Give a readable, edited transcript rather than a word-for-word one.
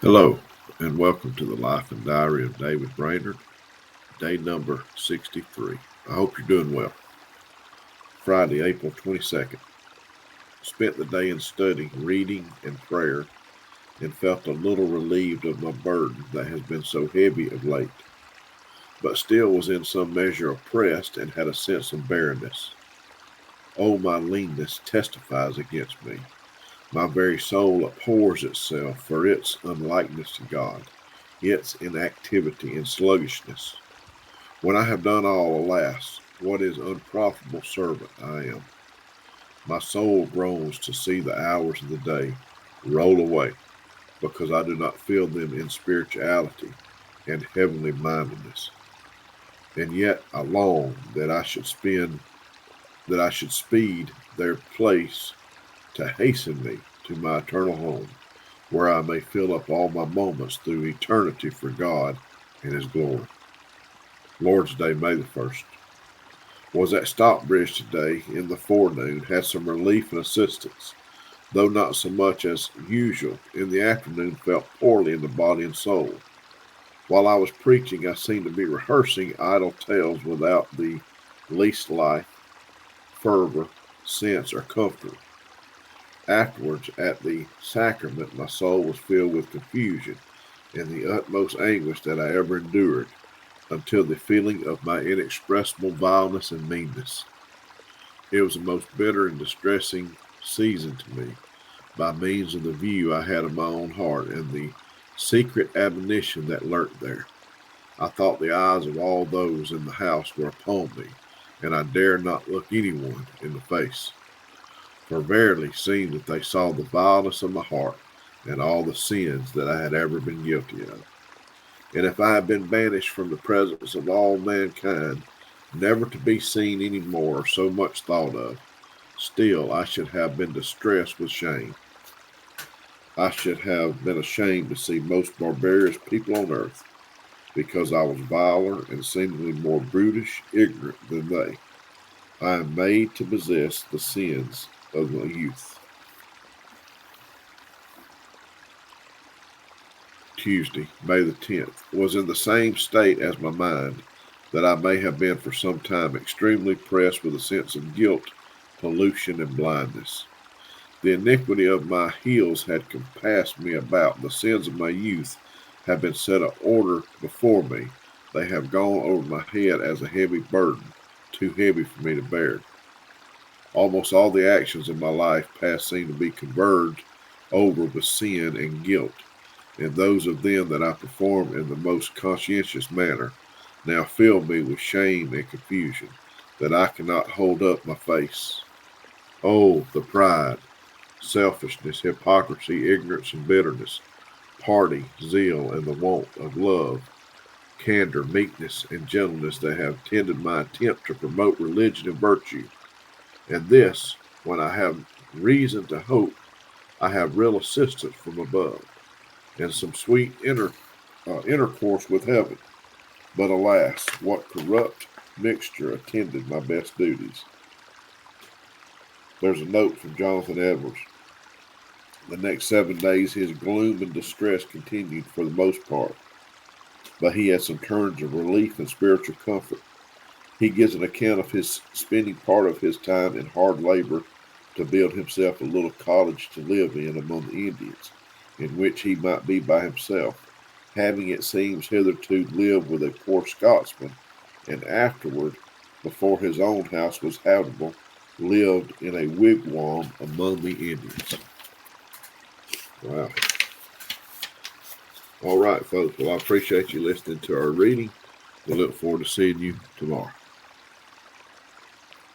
Hello, and welcome to the Life and Diary of David Brainerd, day number 63. I hope you're doing well. Friday, April 22nd. Spent the day in study, reading, and prayer, and felt a little relieved of my burden that has been so heavy of late, but still was in some measure oppressed and had a sense of barrenness. Oh, my leanness testifies against me. My very soul abhors itself for its unlikeness to God, its inactivity and sluggishness. When I have done all, alas, what is unprofitable servant I am. My soul groans to see the hours of the day roll away, because I do not fill them in spirituality and heavenly mindedness. And yet I long that I should speed their place to hasten me to my eternal home, where I may fill up all my moments through eternity for God and His glory. Lord's Day, May the 1st. Was at Stockbridge today in the forenoon, had some relief and assistance, though not so much as usual. In the afternoon, felt poorly in the body and soul. While I was preaching, I seemed to be rehearsing idle tales without the least life, fervor, sense, or comfort. Afterwards, at the sacrament, my soul was filled with confusion and the utmost anguish that I ever endured, until the feeling of my inexpressible vileness and meanness. It was a most bitter and distressing season to me, by means of the view I had of my own heart and the secret admonition that lurked there. I thought the eyes of all those in the house were upon me, and I dared not look anyone in the face. For verily seemed that they saw the vileness of my heart and all the sins that I had ever been guilty of. And if I had been banished from the presence of all mankind, never to be seen any more or so much thought of, still I should have been distressed with shame. I should have been ashamed to see most barbarous people on earth, because I was viler and seemingly more brutish, ignorant than they. I am made to possess the sins of my youth. Tuesday, May the 10th, was in the same state as my mind, that I may have been for some time extremely pressed with a sense of guilt, pollution, and blindness. The iniquity of my heels had compassed me about. The sins of my youth have been set in order before me. They have gone over my head as a heavy burden, too heavy for me to bear. Almost all the actions of my life past seem to be converged over with sin and guilt, and those of them that I perform in the most conscientious manner now fill me with shame and confusion, that I cannot hold up my face. Oh, the pride, selfishness, hypocrisy, ignorance, and bitterness, party, zeal, and the want of love, candor, meekness, and gentleness that have tended my attempt to promote religion and virtue. And this, when I have reason to hope I have real assistance from above, and some sweet intercourse with heaven. But alas, what corrupt mixture attended my best duties. There's a note from Jonathan Edwards. The next 7 days his gloom and distress continued for the most part, but he had some turns of relief and spiritual comfort. He gives an account of his spending part of his time in hard labor to build himself a little cottage to live in among the Indians, in which he might be by himself, having, it seems, hitherto lived with a poor Scotsman, and afterward, before his own house was habitable, lived in a wigwam among the Indians. Wow. All right, folks. Well, I appreciate you listening to our reading. We look forward to seeing you tomorrow.